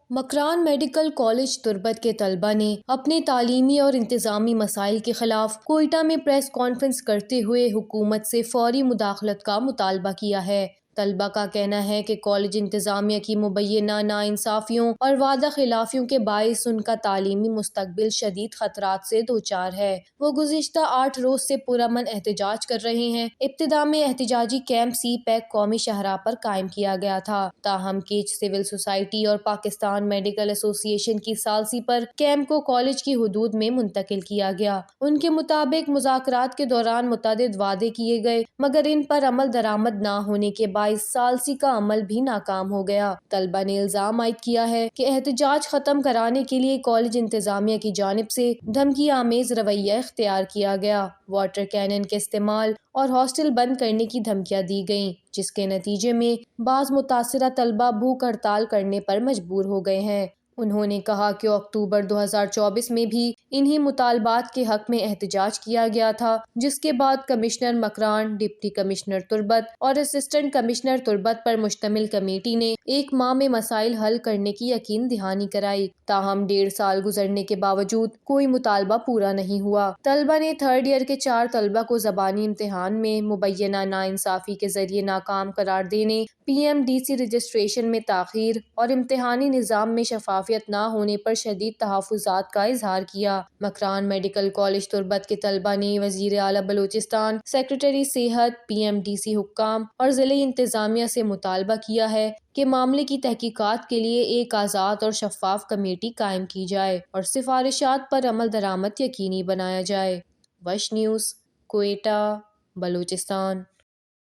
Makran medical college تربت کے طلبہ نے اپنے تعلیمی اور انتظامی مسائل کے خلاف کوئٹہ میں پریس کانفرنس کرتے ہوئے حکومت سے فوری مداخلت کا مطالبہ کیا ہے۔ طلبہ کا کہنا ہے کہ کالج انتظامیہ کی مبینہ ناانصافیوں اور وعدہ خلافیوں کے باعث ان کا تعلیمی مستقبل شدید خطرات سے دوچار ہے۔ وہ گزشتہ 8 روز سے پرامن احتجاج کر رہے ہیں۔ ابتدا میں احتجاجی کیمپ سی پیک قومی شاہراہ پر قائم کیا گیا تھا، تاہم کیچ سول سوسائٹی اور پاکستان میڈیکل ایسوسی ایشن کی ثالثی پر کیمپ کو کالج کی حدود میں منتقل کیا گیا۔ ان کے مطابق مذاکرات کے دوران متعدد وعدے کیے گئے، مگر ان پر عمل درآمد نہ ہونے کے باعث ثالثی کا عمل بھی ناکام ہو گیا۔ طلبہ نے الزام عائد کیا ہے کہ احتجاج ختم کرانے کے لیے کالج انتظامیہ کی جانب سے دھمکی آمیز رویہ اختیار کیا گیا، واٹر کینن کے استعمال اور ہاسٹل بند کرنے کی دھمکیاں دی گئیں، جس کے نتیجے میں بعض متاثرہ طلبہ بھوک ہڑتال کرنے پر مجبور ہو گئے ہیں۔ انہوں نے کہا کہ اکتوبر 2024 میں بھی انہی مطالبات کے حق میں احتجاج کیا گیا تھا، جس کے بعد کمشنر مکران، ڈپٹی کمشنر تربت اور اسسٹنٹ کمشنر تربت پر مشتمل کمیٹی نے 1 ماہ میں مسائل حل کرنے کی یقین دہانی کرائی، تاہم 1.5 سال گزرنے کے باوجود کوئی مطالبہ پورا نہیں ہوا۔ طلبہ نے 3rd ایئر کے 4 طلبہ کو زبانی امتحان میں مبینہ ناانصافی کے ذریعے ناکام قرار دینے، PMDC رجسٹریشن میں تاخیر اور امتحانی نظام میں شفافیت نہ ہونے پر شدید تحفظات کا اظہار کیا۔ مکران میڈیکل کالج تربت کے طلبہ نے وزیر اعلیٰ بلوچستان، سیکریٹری صحت، PMDC حکام اور ضلعی انتظامیہ سے مطالبہ کیا ہے کہ معاملے کی تحقیقات کے لیے ایک آزاد اور شفاف کمیٹی قائم کی جائے اور سفارشات پر عمل درآمد یقینی بنایا جائے۔ وش نیوز، کوئٹہ، بلوچستان۔